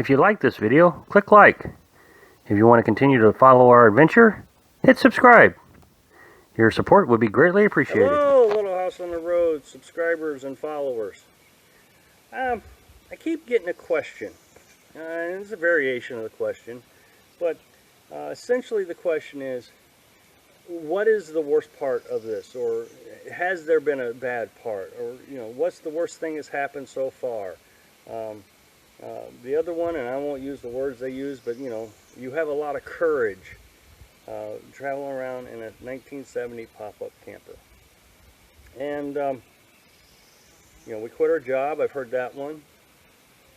If you like this video, click like. If you want to continue to follow our adventure, hit subscribe. Your support would be greatly appreciated. Hello, Little House on the Road subscribers and followers. I keep getting a question. And it's a variation of the question, but essentially the question is, what is the worst part of this? Or has there been a bad part? Or, what's the worst thing that's happened so far? The other one, and I won't use the words they use, but you have a lot of courage traveling around in a 1970 pop-up camper. And, we quit our job. I've heard that one.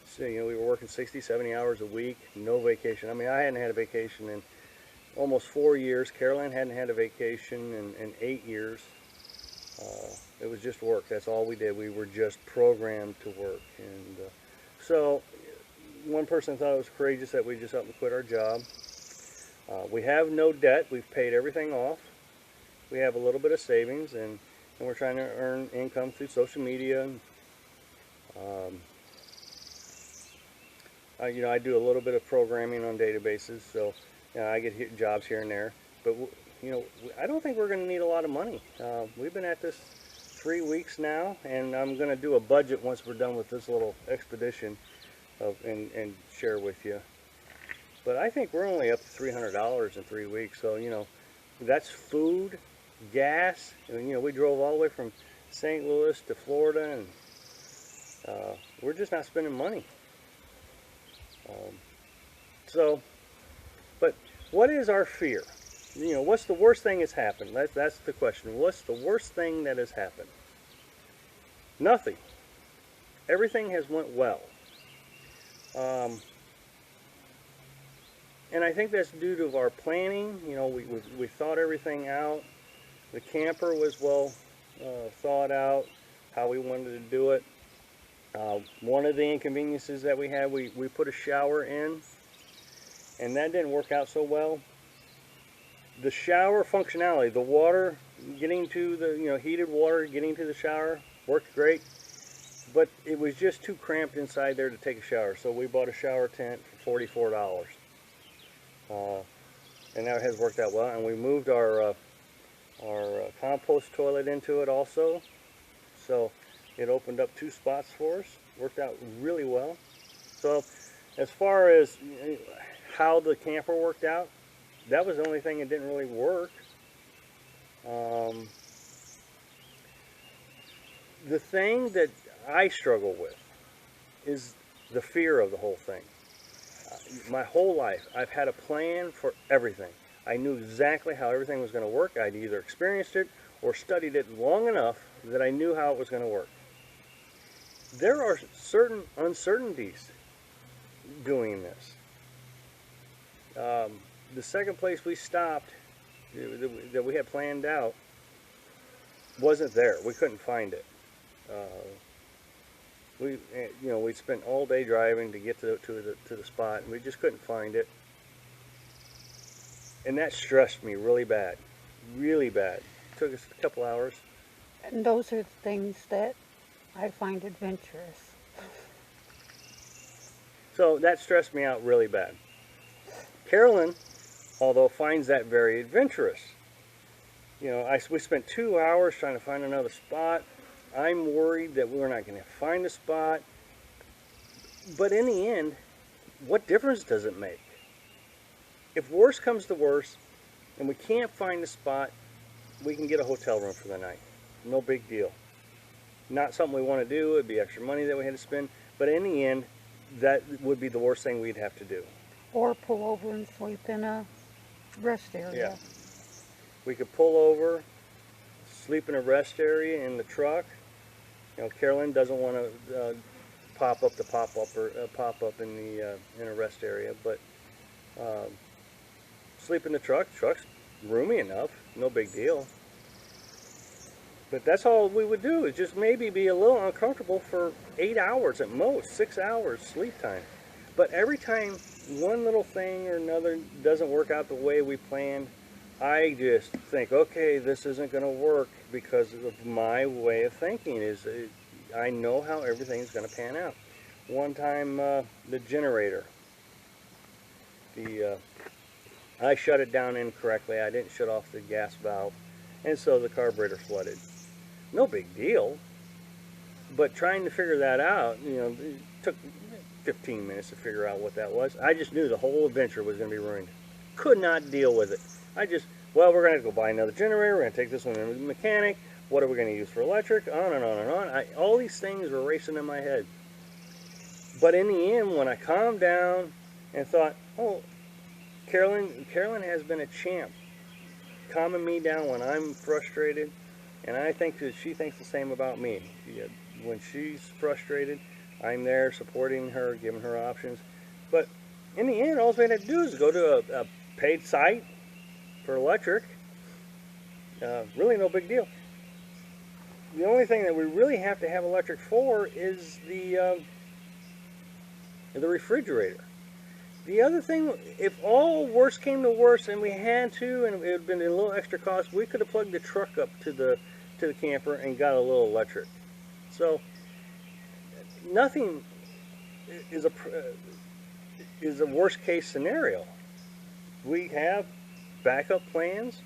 So, we were working 60, 70 hours a week, no vacation. I mean, I hadn't had a vacation in almost 4 years. Carolyn hadn't had a vacation in 8 years. It was just work. That's all we did. We were just programmed to work. And so one person thought it was courageous that we just up and quit our job. We have no debt. We've paid everything off. We have a little bit of savings, and we're trying to earn income through social media. I do a little bit of programming on databases, so I get jobs here and there. But I don't think we're going to need a lot of money. We've been at this 3 weeks now, and I'm going to do a budget once we're done with this little expedition and share with you. But I think we're only up to $300 in 3 weeks, so that's food, gas, and we drove all the way from St. Louis to Florida, and we're just not spending money. But what is our fear? What's the worst thing that's happened? That's the question. What's the worst thing that has happened? Nothing. Everything has went well. And I think that's due to our planning. We thought everything out. The camper was well thought out, how we wanted to do it. One of the inconveniences that we had, we put a shower in, and that didn't work out so well. The shower functionality, the water getting to the, heated water getting to the shower worked great, but it was just too cramped inside there to take a shower. So we bought a shower tent for $44. And that has worked out well. And we moved our compost toilet into it also. So it opened up 2 spots for us. Worked out really well. So as far as how the camper worked out, that was the only thing that didn't really work. The thing that I struggle with is the fear of the whole thing. My whole life, I've had a plan for everything. I knew exactly how everything was going to work. I'd either experienced it or studied it long enough that I knew how it was going to work. There are certain uncertainties doing this. The second place we stopped that we had planned out wasn't there. We couldn't find it. We spent all day driving to get to the spot, and we just couldn't find it. And that stressed me really bad, really bad. It took us a couple hours. And those are the things that I find adventurous. So that stressed me out really bad. Carolyn, although, finds that very adventurous. We spent 2 hours trying to find another spot. I'm worried that we're not going to find a spot. But in the end, what difference does it make? If worse comes to worse and we can't find a spot, we can get a hotel room for the night. No big deal. Not something we want to do. It'd be extra money that we had to spend. But in the end, that would be the worst thing we'd have to do. Or pull over and sleep in a rest area. Yeah. We could pull over, sleep in a rest area in the truck. Carolyn doesn't want to pop up in a rest area, but sleep in the truck. Truck's roomy enough, no big deal. But that's all we would do, is just maybe be a little uncomfortable for 8 hours at most, 6 hours sleep time. But every time one little thing or another doesn't work out the way we planned, I just think, okay, this isn't going to work because of my way of thinking. I know how everything's going to pan out. One time, the generator I shut it down incorrectly. I didn't shut off the gas valve, and so the carburetor flooded. No big deal, but trying to figure that out, it took 15 minutes to figure out what that was. I just knew the whole adventure was going to be ruined. Could not deal with it. Well, we're going to go buy another generator. We're going to take this one to the mechanic. What are we going to use for electric? On and on and on. All these things were racing in my head. But in the end, when I calmed down and thought, oh, Carolyn has been a champ, calming me down when I'm frustrated, and I think that she thinks the same about me. When she's frustrated, I'm there supporting her, giving her options. But in the end, all we had to do is go to a paid site for electric. Really no big deal. The only thing that we really have to have electric for is the refrigerator. The other thing, if all worst came to worst and we had to, and it would have been a little extra cost, we could have plugged the truck up to the camper and got a little electric. So nothing is a worst case scenario. We have backup plans.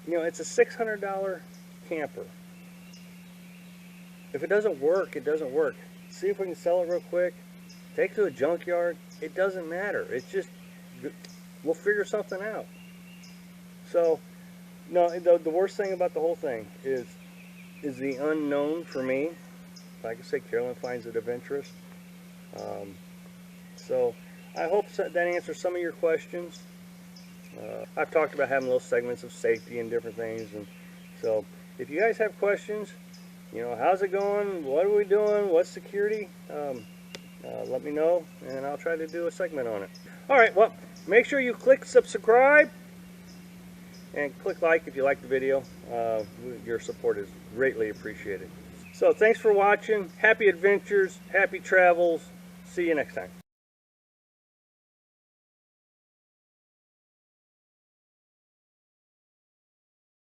It's a $600 camper. If it doesn't work, it doesn't work. See if we can sell it real quick. Take it to a junkyard. It doesn't matter. It's just, we'll figure something out. So, no, the worst thing about the whole thing is the unknown for me. Like I said, Carolyn finds it adventurous. So, I hope that answers some of your questions. I've talked about having little segments of safety and different things, and so if you guys have questions, how's it going? What are we doing? What's security? Let me know, and I'll try to do a segment on it. All right, well, make sure you click subscribe and click like if you like the video. Your support is greatly appreciated. So thanks for watching. Happy adventures, happy travels. See you next time.